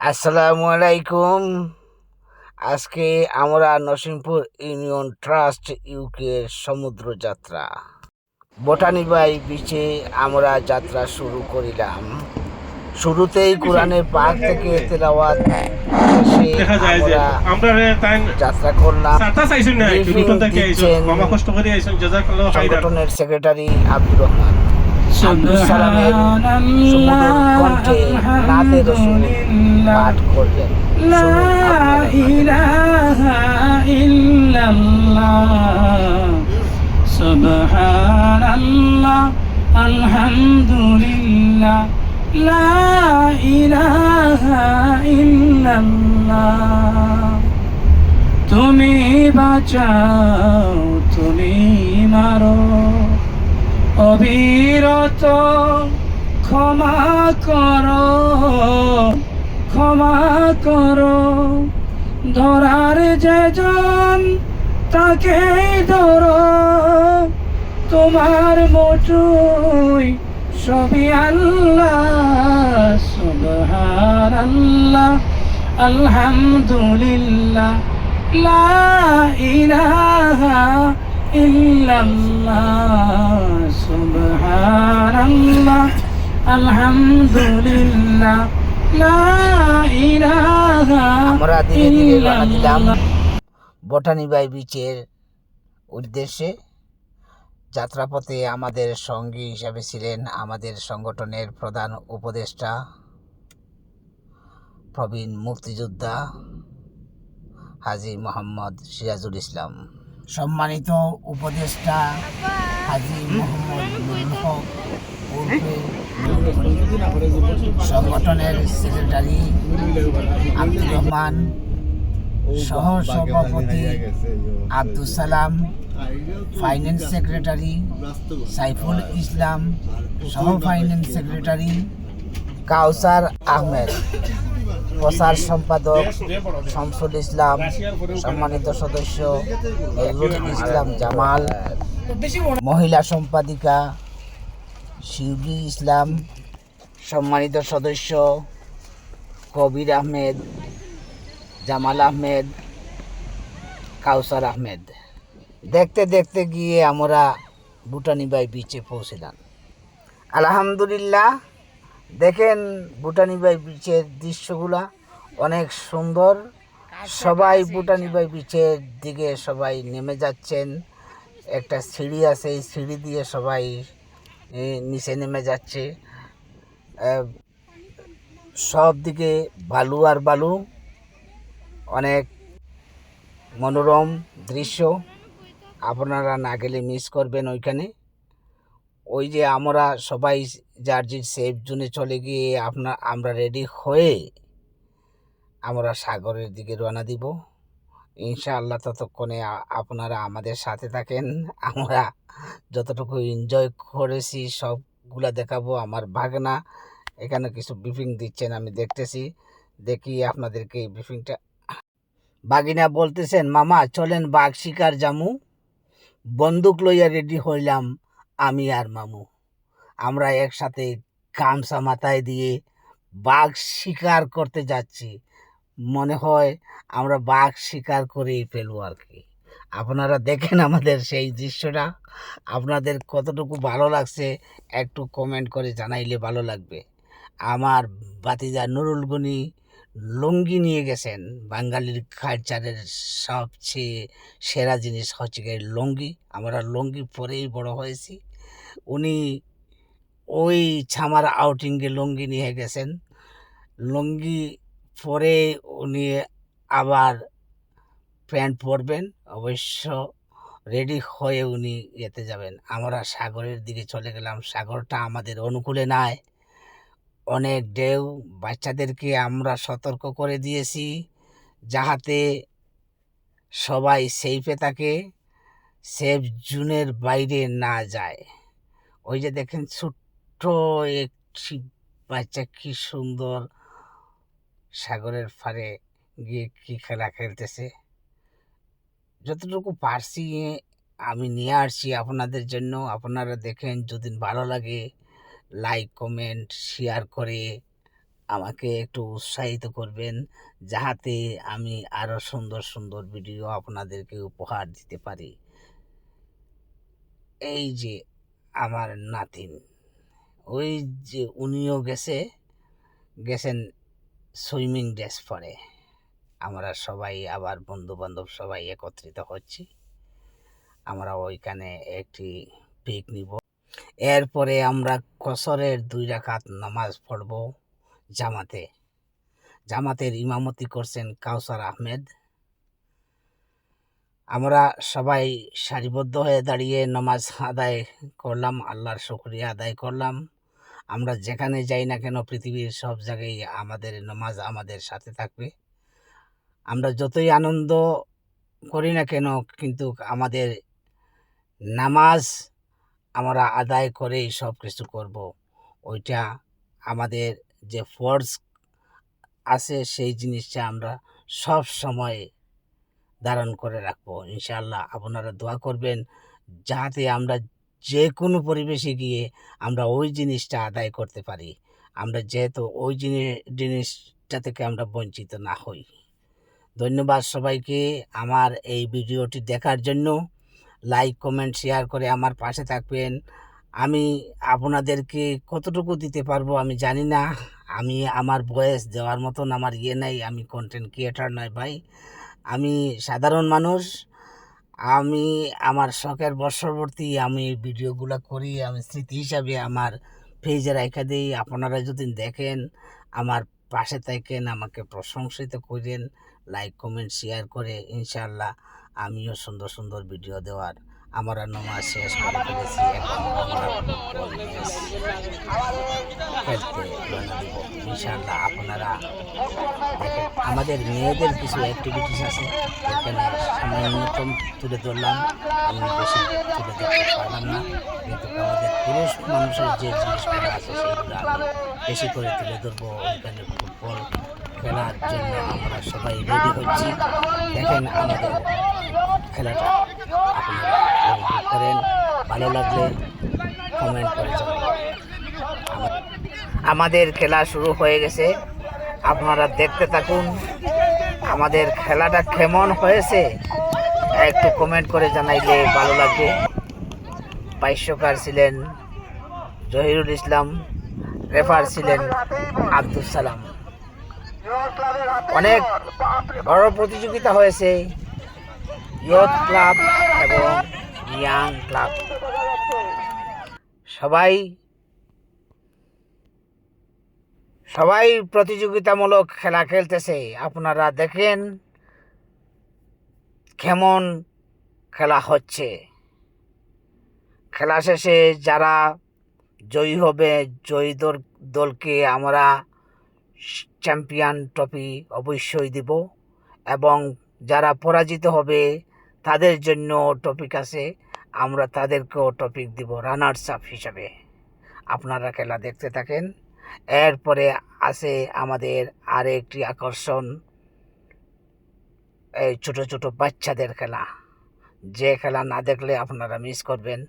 আসসালামু আলাইকুম। আজকে আমরা নরসিংপুর ইউনিয়ন ট্রাস্ট ইউকের সমুদ্র যাত্রা বটানীবাই বিচে আমরা যাত্রা শুরু করিলাম। শুরুতেই কোরআনের পাক থেকে তেলাওয়াত শেষে দেখা যায় যে আমরা যাত্রা করলাম। দিচ্ছেন সংগঠনের সেক্রেটারি আব্দুর রহমান। আব্দুল সালামের সুমধুর কণ্ঠে নাতে রসুল পাঠ করলেন। সুবহানাল্লাহ আলহামদুলিল্লাহ লা ইলাহা ইল্লাল্লাহ। তুমি বাঁচাও, তুমি মারো, অবিরত ক্ষমা করো, ক্ষমা করো। ধরার যেজন তাকে ধরো, তোমার মোটুই সবই আল্লাহ। সুবহানাল্লাহ আলহামদুলিল্লাহ লা ইলাহা ইল্লাল্লাহ। সুবহানাল্লাহ আলহামদুলিল্লাহ লা ইলাহা আমরা ধীরে ধীরে রওনা দিলাম বটানীবাই বিচের উদ্দেশ্যে। যাত্রাপথে আমাদের সঙ্গী হিসাবে ছিলেন আমাদের সংগঠনের প্রধান উপদেষ্টা প্রবীণ মুক্তিযোদ্ধা হাজী মোহাম্মদ সিরাজুল ইসলাম, সম্মানিত উপদেষ্টা হাজী মোহাম্মদ নুরুল হক উর্ফে সংগঠনের সেক্রেটারি আব্দুর রহমান, সহ সভাপতি আব্দুল সালাম, ফাইন্যান্স সেক্রেটারি সাইফুল ইসলাম, সহ ফাইন্যান্স সেক্রেটারি কাউসার আহমেদ, প্রচার সম্পাদক শামসুল ইসলাম, সম্মানিত সদস্য নজরুল ইসলাম জামাল, মহিলা সম্পাদিকা শিউলি ইসলাম, সম্মানিত সদস্য কবির আহমেদ, জামাল আহমেদ, কাউসার আহমেদ। দেখতে দেখতে গিয়ে আমরা বটানীবাই বিচে পৌঁছলাম। আলহামদুলিল্লাহ, দেখেন বটানীবাই বিচের দৃশ্যগুলা অনেক সুন্দর। সবাই বটানীবাই বিচের দিকে সবাই নেমে যাচ্ছেন। একটা সিঁড়ি আছে, এই সিঁড়ি দিয়ে সবাই নিচে নেমে যাচ্ছে। সব দিকে বালু আর বালু, অনেক মনোরম দৃশ্য। আপনারা না গেলে মিস করবেন ওইখানে। ওই যে আমরা সবাই যার যে সেফ জোনে চলে গিয়ে আমরা রেডি হয়ে আমরা সাগরের দিকে রওনা দিব ইনশাআল্লাহ। ততক্ষণে আপনারা আমাদের সাথে থাকেন। আমরা যতটুকু এনজয় করেছি সবগুলা দেখাবো। আমার ভাগনা এখানে কিছু ব্রিফিং দিচ্ছেন, আমি দেখতেছি। দেখি আপনাদেরকে এই ব্রিফিংটা। বাগিনা বলতেছেন, মামা চলেন বাঘ শিকার জামু। বন্দুক লইয়া রেডি হইলাম আমি আর মামু। আমরা একসাথে গামছা মাথায় দিয়ে বাঘ শিকার করতে যাচ্ছি। মনে হয় আমরা বাঘ শিকার করেই ফেলবো আর কি। আপনারা দেখেন আমাদের সেই দৃশ্যটা। আপনাদের কতটুকু ভালো লাগছে একটু কমেন্ট করে জানাইলে ভালো লাগবে। আমার বাতিজা নুরুল গনি লুঙ্গি নিয়ে গেছেন। বাঙালির কালচারের সবচেয়ে সেরা জিনিস হচ্ছে গিয়ে লুঙ্গি। আমরা লুঙ্গি পরেই বড় হয়েছি। উনি ওই ছামার আউটিংয়ে লুঙ্গি নিয়ে গেছেন। লুঙ্গি পরে উনি আবার প্যান্ট পরবেন, অবশ্য রেডি হয়ে উনি যেতে যাবেন। আমরা সাগরের দিকে চলে গেলাম। সাগরটা আমাদের অনুকূলে নাই, অনেক ঢেউ। বাচ্চাদেরকে আমরা সতর্ক করে দিয়েছি যাহাতে সবাই সেফে থাকে, সেফ জোনের বাইরে না যায়। ওই যে দেখেন ছোট্ট একটি বাচ্চা কি সুন্দর সাগরের পাড়ে গিয়ে কি খেলা খেলতেছে। যতটুকু পারছি আমি নিয়ে আসছি আপনাদের জন্য। আপনারা দেখেন, যদি ভালো লাগে লাইক কমেন্ট শেয়ার করে আমাকে একটু উৎসাহিত করবেন, যাহাতে আমি আরও সুন্দর সুন্দর ভিডিও আপনাদেরকে উপহার দিতে পারি। এই যে আমার নাতিন, ওই যে উনিও গেছেন সুইমিং ড্রেস পরে। আমরা সবাই আবার বন্ধু বান্ধব সবাই একত্রিত হচ্ছি, আমরা ওইখানে একটি পিক নিব। এরপরে আমরা কসরের 2 রাকাত নামাজ পড়ব জামাতের ইমামতি করছেন কাউসার আহমেদ। আমরা সবাই সারিবদ্ধ হয়ে দাঁড়িয়ে নামাজ আদায় করলাম, আল্লাহর শুকরিয়া আদায় করলাম। আমরা যেখানে যাই না কেন পৃথিবীর সব জায়গায় আমাদের নামাজ আমাদের সাথে থাকবে। আমরা যতই আনন্দ করি না কেন, কিন্তু আমাদের নামাজ আমরা আদায় করেই সব কিছু করব। ওইটা আমাদের যে ফরজ আছে, সেই জিনিসটা আমরা সব সময় ধারণ করে রাখবো ইনশাআল্লাহ। আপনারা দোয়া করবেন যাতে আমরা যে কোনো পরিবেশে গিয়ে আমরা ওই জিনিসটা আদায় করতে পারি, আমরা যেহেতু ওই জিনিসটা থেকে আমরা বঞ্চিত না হই। ধন্যবাদ সবাইকে আমার এই ভিডিওটি দেখার জন্য। লাইক কমেন্ট শেয়ার করে আমার পাশে থাকবেন। আমি আপনাদেরকে কতটুকু দিতে পারবো আমি জানি না, আমি আমার ভয়েস দেওয়ার মতন আমার নাই, আমি কন্টেন্ট ক্রিয়েটার নয় ভাই, আমি সাধারণ মানুষ। আমি আমার শখের বশবর্তী আমি ভিডিওগুলো করি, আমি স্মৃতি হিসাবে আমার পেজে রেখে দিই। আপনারা যদি দেখেন, আমার পাশে থাকেন, আমাকে প্রশংসিত করেন, লাইক কমেন্ট শেয়ার করে ইনশাআল্লাহ আমিও সুন্দর সুন্দর ভিডিও দেওয়ার। আমরা নামাজ শেষ করে ফেলেছি, এখন আমরা ফুটবল ম্যাচ খেলতে রওনা দিব ইনশাআল্লাহ। আপনারা দেখেন, আমাদের মেয়েদের কিছু অ্যাক্টিভিটিস আছে, এখানে সামান্যতম তুলে ধরলাম, আমি বেশি তুলে ধরতে পারলাম না, কিন্তু আমাদের পুরুষ মানুষের যে জিনিসগুলো আছে সেইগুলো আমি বেশি করে তুলে ধরবো। ওইখানে ফুটবল খেলার জন্য আমরা সবাই রেডি হচ্ছি। দেখেন আমাদের খেলাটা, আপনারা উপভোগ করেন, ভালো লাগলে কমেন্ট করে জানাবেন। আমাদের খেলা শুরু হয়ে গেছে, আপনারা দেখতে থাকুন। আমাদের খেলাটা কেমন হয়েছে একটু কমেন্ট করে জানাইলে ভালো লাগবে। ভাষ্যকার ছিলেন জহিরুল ইসলাম, রেফার ছিলেন আব্দুল সালাম। অনেক বড় প্রতিযোগিতা হয়েছে, ইয়ুথ ক্লাব এবং ইয়াং ক্লাব সবাই প্রতিযোগিতামূলক খেলা খেলতেছে। আপনারা দেখেন কেমন খেলা হচ্ছে। খেলা শেষে যারা জয়ী হবে, জয়ী দলকে আমরা চ্যাম্পিয়ন ট্রফি অবশ্যই দিব, এবং যারা পরাজিত হবে তাদের জন্য টপিক আছে, আমরা তাদেরকেও টপিক দিব রানার্স আপ হিসাবে। আপনারা খেলা দেখতে থাকেন। এরপরে আছে আমাদের আরেকটি আকর্ষণ, এই ছোট ছোট বাচ্চাদের খেলা, যে খেলা না দেখলে আপনারা মিস করবেন।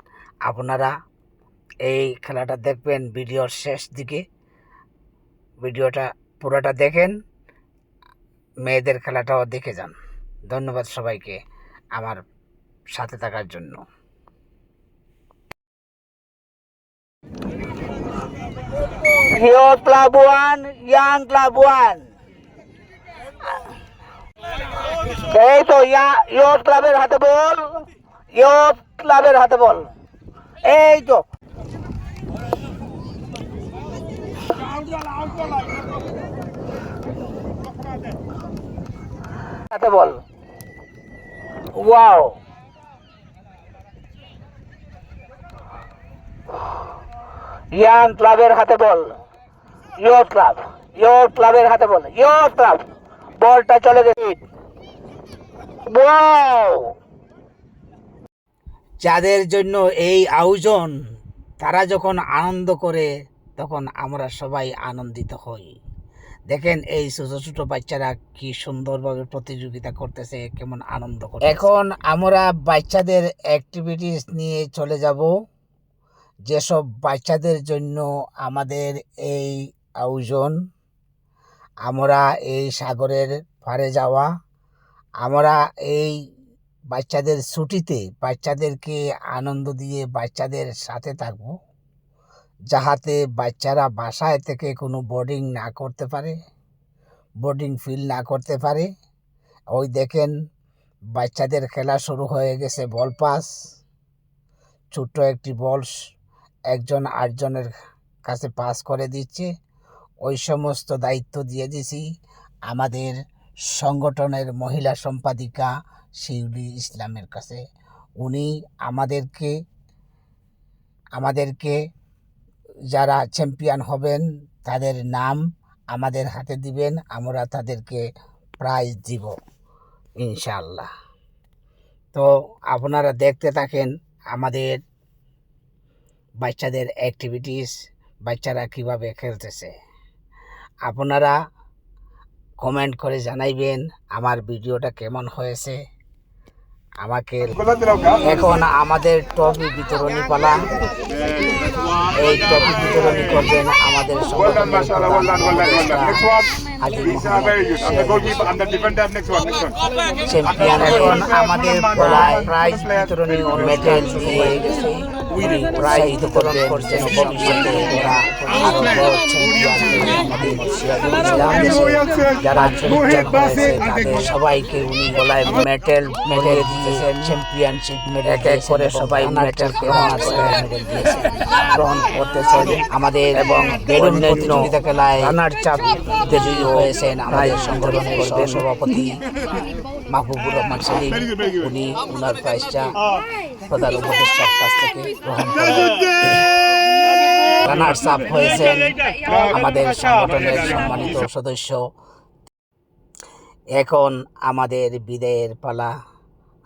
আপনারা এই খেলাটা দেখবেন ভিডিওর শেষ দিকে, ভিডিওটা পুরোটা দেখেন, মেয়েদের খেলাটাও দেখে যান। ধন্যবাদ সবাইকে আমার সাথে থাকার জন্য। ইয়ুথ ক্লাব 1, ইয়াং ক্লাব 1, এই তো ইয়ুথ ক্লাবের হাতে বল, ইয়ুথ ক্লাবের হাতে বল, এই তো হাতে বল। ওয়াও, ইয়াং ক্লাবের হাতে বল, ইয়ুথ ক্লাবের হাতে বল, ইয়ুথ ক্লাব, বলটা চলে গেছে। ওয়াও, যাদের জন্য এই আয়োজন, তারা যখন আনন্দ করে তখন আমরা সবাই আনন্দিত হই। দেখেন এই ছোট ছোট বাচ্চারা কি সুন্দরভাবে প্রতিযোগিতা করতেছে, কেমন আনন্দ করে। এখন আমরা বাচ্চাদের অ্যাক্টিভিটিস নিয়ে চলে যাব, যেসব বাচ্চাদের জন্য আমাদের এই আয়োজন। আমরা এই সাগরের পাড়ে যাওয়া, আমরা এই বাচ্চাদের ছুটিতে বাচ্চাদেরকে আনন্দ দিয়ে বাচ্চাদের সাথে থাকব, যাহাতে বাচ্চারা বাসায় থেকে কোনো বোর্ডিং না করতে পারে, বোর্ডিং ফিল না করতে পারে। ওই দেখেন বাচ্চাদের খেলা শুরু হয়ে গেছে, বল পাস, ছোট্ট একটি বল একজন আটজনের কাছে পাস করে দিচ্ছে। ওই সমস্ত দায়িত্ব দিয়ে দিছি আমাদের সংগঠনের মহিলা সম্পাদিকা শিউলি ইসলামের কাছে। উনি আমাদেরকে যারা চ্যাম্পিয়ন হবেন তাদের নাম আমাদের হাতে দিবেন, আমরা তাদেরকে প্রাইজ দিব ইনশাআল্লাহ। তো আপনারা দেখতে থাকেন আমাদের বাচ্চাদের অ্যাক্টিভিটিস, বাচ্চারা কিভাবে খেলতেছে। আপনারা কমেন্ট করে জানাইবেন আমার ভিডিওটা কেমন হয়েছে আমাকে। এখন আমাদের ট্রফি বিতরণী পালা। এই ট্রফি বিতরণী করবেন আমাদের সংগঠনের চ্যাম্পিয়ন। এখন আমাদের প্রাইজ বিতরণী মেডেল হয়ে গেছে, প্রাইজ বিতরণ করছেন ভবিষ্যতে যারা তাদের সবাইকে উনি গলায় মেডেল দিয়েছেন, চ্যাম্পিয়নশিপ মেডেল করে সবাই মেডেল গ্রহণ করতেছেন। আমাদের এবং প্রতিযোগিতা খেলায় রানার চাপ বিজয়ী হয়েছেন আমাদের সংগঠনের সভাপতি মাহবুবুর রহমান সেলিম। উনি ওনার প্রাইজটা প্রধান উপদেষ্টার কাছ থেকে গ্রহণ করেন। রানার্স আপ হয়েছেন আমাদের সংগঠনের সম্মানিত সদস্য। এখন আমাদের বিদায়ের পালা,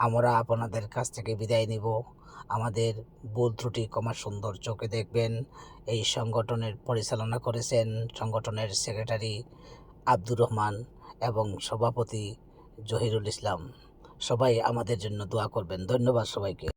আমরা আপনাদের কাছ থেকে বিদায় নিব। আমাদের ভুল ত্রুটি ক্ষমা সুন্দর চোখে দেখবেন। এই সংগঠনের পরিচালনা করেছেন সংগঠনের সেক্রেটারি আব্দুর রহমান এবং সভাপতি জহিরুল ইসলাম। সবাই আমাদের জন্য দোয়া করবেন। ধন্যবাদ সবাইকে।